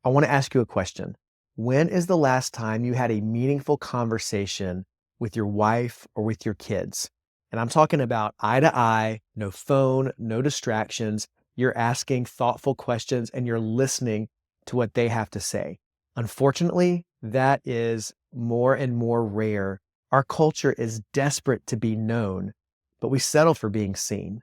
I want to ask you a question. When is the last time you had a meaningful conversation with your wife or with your kids? And I'm talking about eye to eye, no phone, no distractions. You're asking thoughtful questions and you're listening to what they have to say. Unfortunately, that is more and more rare. Our culture is desperate to be known, but we settle for being seen.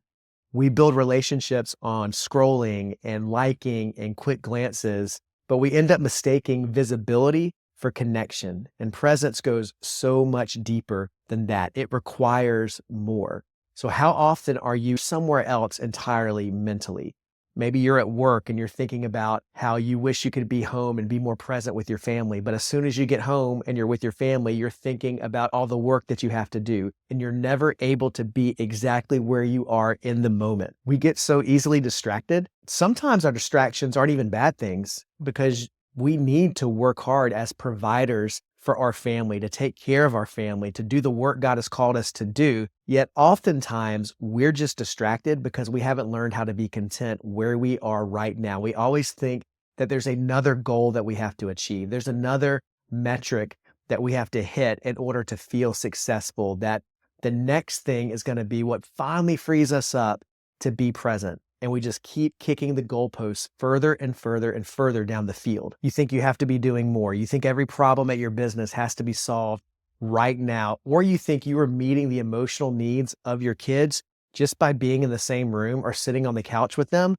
We build relationships on scrolling and liking and quick glances, but we end up mistaking visibility for connection. And presence goes so much deeper than that. It requires more. So, how often are you somewhere else entirely mentally? Maybe you're at work and you're thinking about how you wish you could be home and be more present with your family. But as soon as you get home and you're with your family, you're thinking about all the work that you have to do. And you're never able to be exactly where you are in the moment. We get so easily distracted. Sometimes our distractions aren't even bad things because we need to work hard as providers for our family, to take care of our family, to do the work God has called us to do. Yet oftentimes we're just distracted because we haven't learned how to be content where we are right now. We always think that there's another goal that we have to achieve. There's another metric that we have to hit in order to feel successful, that the next thing is going to be what finally frees us up to be present. And we just keep kicking the goalposts further and further and further down the field. You think you have to be doing more. You think every problem at your business has to be solved right now, or you think you are meeting the emotional needs of your kids just by being in the same room or sitting on the couch with them,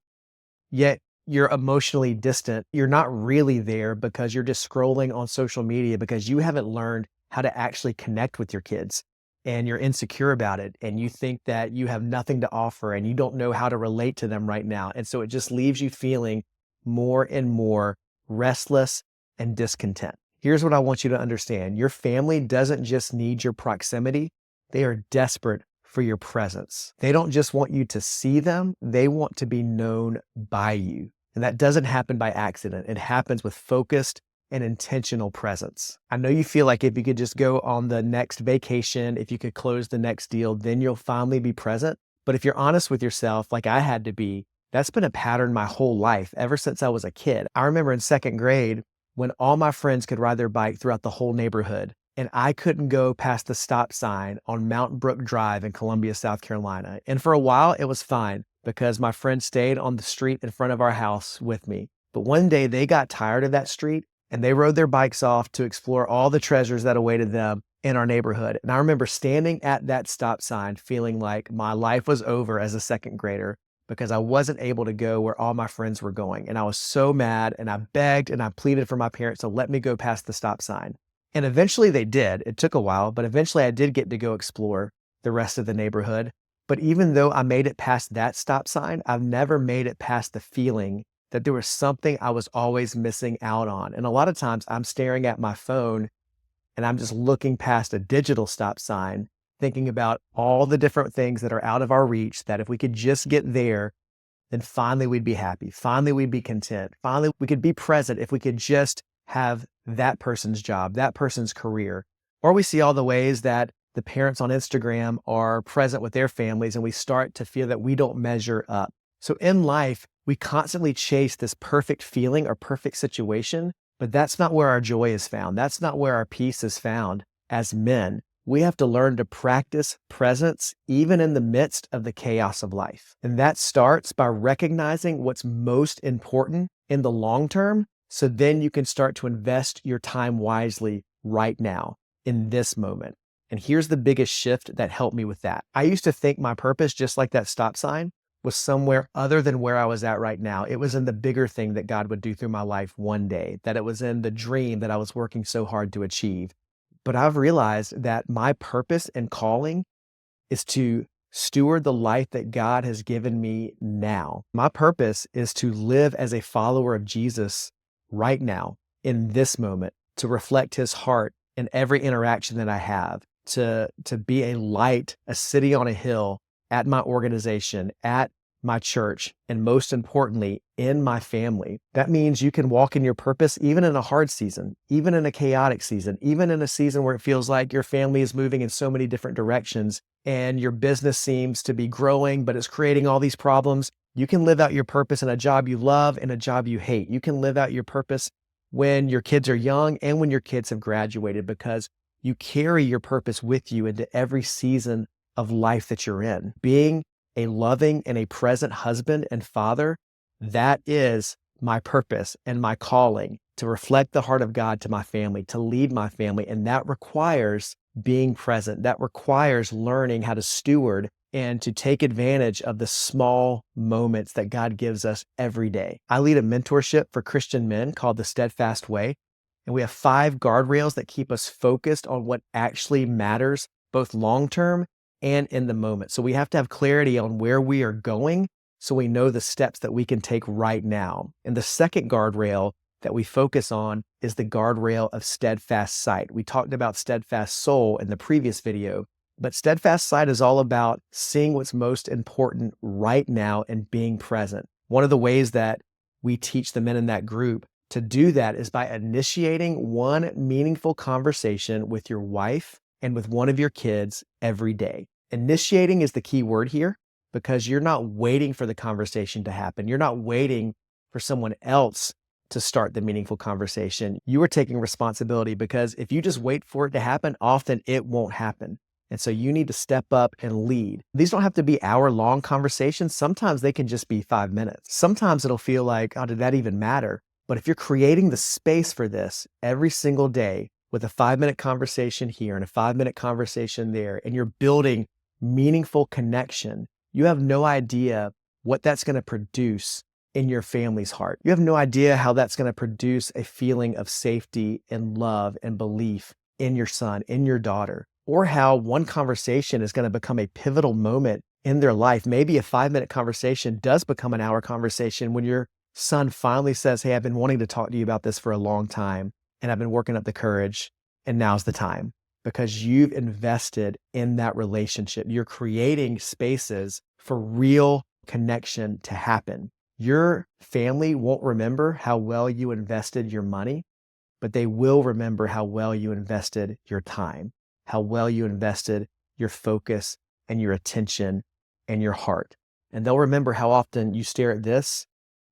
yet you're emotionally distant. You're not really there because you're just scrolling on social media because you haven't learned how to actually connect with your kids. And you're insecure about it, and you think that you have nothing to offer and you don't know how to relate to them right now. And so it just leaves you feeling more and more restless and discontent. Here's what I want you to understand. Your family doesn't just need your proximity. They are desperate for your presence. They don't just want you to see them. They want to be known by you. And that doesn't happen by accident. It happens with focused and intentional presence. I know you feel like if you could just go on the next vacation, if you could close the next deal, then you'll finally be present. But if you're honest with yourself, like I had to be, that's been a pattern my whole life, ever since I was a kid. I remember in second grade when all my friends could ride their bike throughout the whole neighborhood, and I couldn't go past the stop sign on Mountain Brook Drive in Columbia, South Carolina. And for a while, it was fine because my friends stayed on the street in front of our house with me. But one day they got tired of that street and they rode their bikes off to explore all the treasures that awaited them in our neighborhood. And I remember standing at that stop sign feeling like my life was over as a second grader because I wasn't able to go where all my friends were going. And I was so mad, and I begged and I pleaded for my parents to let me go past the stop sign. And eventually they did. It took a while, but eventually I did get to go explore the rest of the neighborhood. But even though I made it past that stop sign, I've never made it past the feeling that there was something I was always missing out on. And a lot of times I'm staring at my phone and I'm just looking past a digital stop sign, thinking about all the different things that are out of our reach, that if we could just get there, then finally we'd be happy. Finally, we'd be content. Finally, we could be present if we could just have that person's job, that person's career. Or we see all the ways that the parents on Instagram are present with their families, and we start to feel that we don't measure up. So in life, we constantly chase this perfect feeling or perfect situation, but that's not where our joy is found. That's not where our peace is found. As men, we have to learn to practice presence even in the midst of the chaos of life. And that starts by recognizing what's most important in the long term, so then you can start to invest your time wisely right now in this moment. And here's the biggest shift that helped me with that. I used to think my purpose, just like that stop sign, was somewhere other than where I was at right now. It was in the bigger thing that God would do through my life one day, that it was in the dream that I was working so hard to achieve. But I've realized that my purpose and calling is to steward the life that God has given me now. My purpose is to live as a follower of Jesus right now, in this moment, to reflect his heart in every interaction that I have, to be a light, a city on a hill at my organization, at my church, and most importantly, in my family. That means you can walk in your purpose even in a hard season, even in a chaotic season, even in a season where it feels like your family is moving in so many different directions and your business seems to be growing, but it's creating all these problems. You can live out your purpose in a job you love and a job you hate. You can live out your purpose when your kids are young and when your kids have graduated, because you carry your purpose with you into every season of life that you're in. Being a loving and a present husband and father, that is my purpose and my calling, to reflect the heart of God to my family, to lead my family. And that requires being present. That requires learning how to steward and to take advantage of the small moments that God gives us every day. I lead a mentorship for Christian men called the Steadfast Way. And we have 5 guardrails that keep us focused on what actually matters, both long-term and in the moment. So we have to have clarity on where we are going so we know the steps that we can take right now. And the second guardrail that we focus on is the guardrail of steadfast sight. We talked about steadfast soul in the previous video, but steadfast sight is all about seeing what's most important right now and being present. One of the ways that we teach the men in that group to do that is by initiating one meaningful conversation with your wife and with one of your kids every day. Initiating is the key word here, because you're not waiting for the conversation to happen. You're not waiting for someone else to start the meaningful conversation. You are taking responsibility, because if you just wait for it to happen, often it won't happen. And so you need to step up and lead. These don't have to be hour-long conversations. Sometimes they can just be 5 minutes. Sometimes it'll feel like, oh, did that even matter? But if you're creating the space for this every single day with a 5-minute conversation here and a 5-minute conversation there, and you're building meaningful connection, you have no idea what that's going to produce in your family's heart. You have no idea how that's going to produce a feeling of safety and love and belief in your son, in your daughter, or how one conversation is going to become a pivotal moment in their life. Maybe a 5-minute conversation does become an hour conversation when your son finally says, hey, I've been wanting to talk to you about this for a long time, and I've been working up the courage, and now's the time. Because you've invested in that relationship. You're creating spaces for real connection to happen. Your family won't remember how well you invested your money, but they will remember how well you invested your time, how well you invested your focus and your attention and your heart. And they'll remember how often you stare at this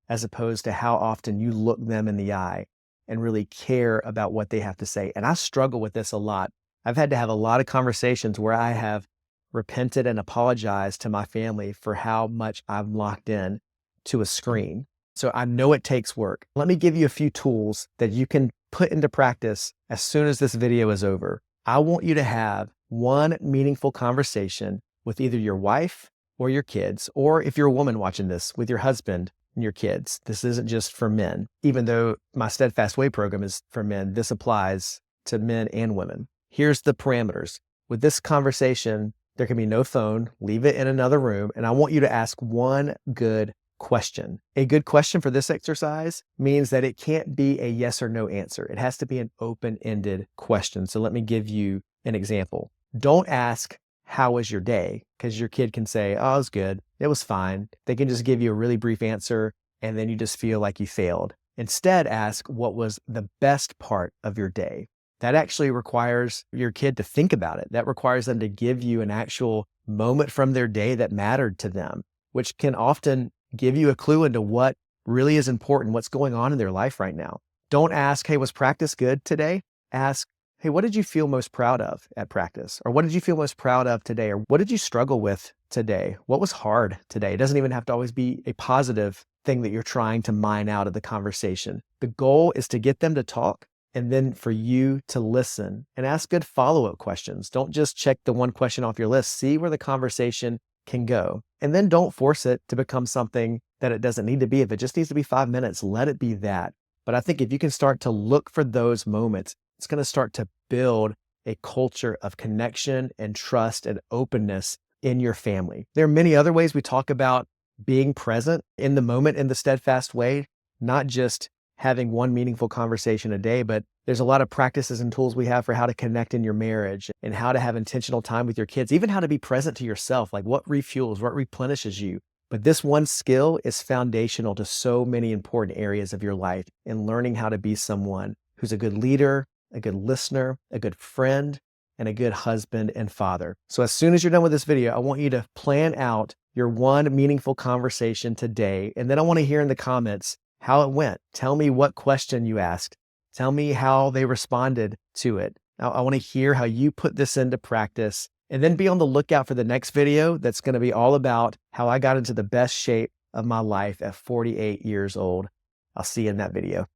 as opposed to how often you look them in the eye and really care about what they have to say. And I struggle with this a lot. I've had to have a lot of conversations where I have repented and apologized to my family for how much I'm locked in to a screen. So I know it takes work. Let me give you a few tools that you can put into practice as soon as this video is over. I want you to have one meaningful conversation with either your wife or your kids, or if you're a woman watching this, with your husband and your kids. This isn't just for men. Even though my Steadfast Way program is for men, this applies to men and women. Here's the parameters. With this conversation, there can be no phone. Leave it in another room. And I want you to ask one good question. A good question for this exercise means that it can't be a yes or no answer. It has to be an open-ended question. So let me give you an example. Don't ask, how was your day? Because your kid can say, oh, it was good. It was fine. They can just give you a really brief answer, and then you just feel like you failed. Instead, ask, what was the best part of your day? That actually requires your kid to think about it. That requires them to give you an actual moment from their day that mattered to them, which can often give you a clue into what really is important, what's going on in their life right now. Don't ask, hey, was practice good today? Ask, hey, what did you feel most proud of at practice? Or what did you feel most proud of today? Or what did you struggle with today? What was hard today? It doesn't even have to always be a positive thing that you're trying to mine out of the conversation. The goal is to get them to talk, and then for you to listen and ask good follow-up questions. Don't just check the one question off your list. See where the conversation can go. And then don't force it to become something that it doesn't need to be. If it just needs to be 5 minutes, let it be that. But I think if you can start to look for those moments, it's going to start to build a culture of connection and trust and openness in your family. There are many other ways we talk about being present in the moment in the Steadfast Way, not just having one meaningful conversation a day, but there's a lot of practices and tools we have for how to connect in your marriage and how to have intentional time with your kids, even how to be present to yourself, like what refuels, what replenishes you. But this one skill is foundational to so many important areas of your life, in learning how to be someone who's a good leader, a good listener, a good friend, and a good husband and father. So as soon as you're done with this video, I want you to plan out your one meaningful conversation today. And then I want to hear in the comments how it went. Tell me what question you asked. Tell me how they responded to it. I want to hear how you put this into practice, and then be on the lookout for the next video that's going to be all about how I got into the best shape of my life at 48 years old. I'll see you in that video.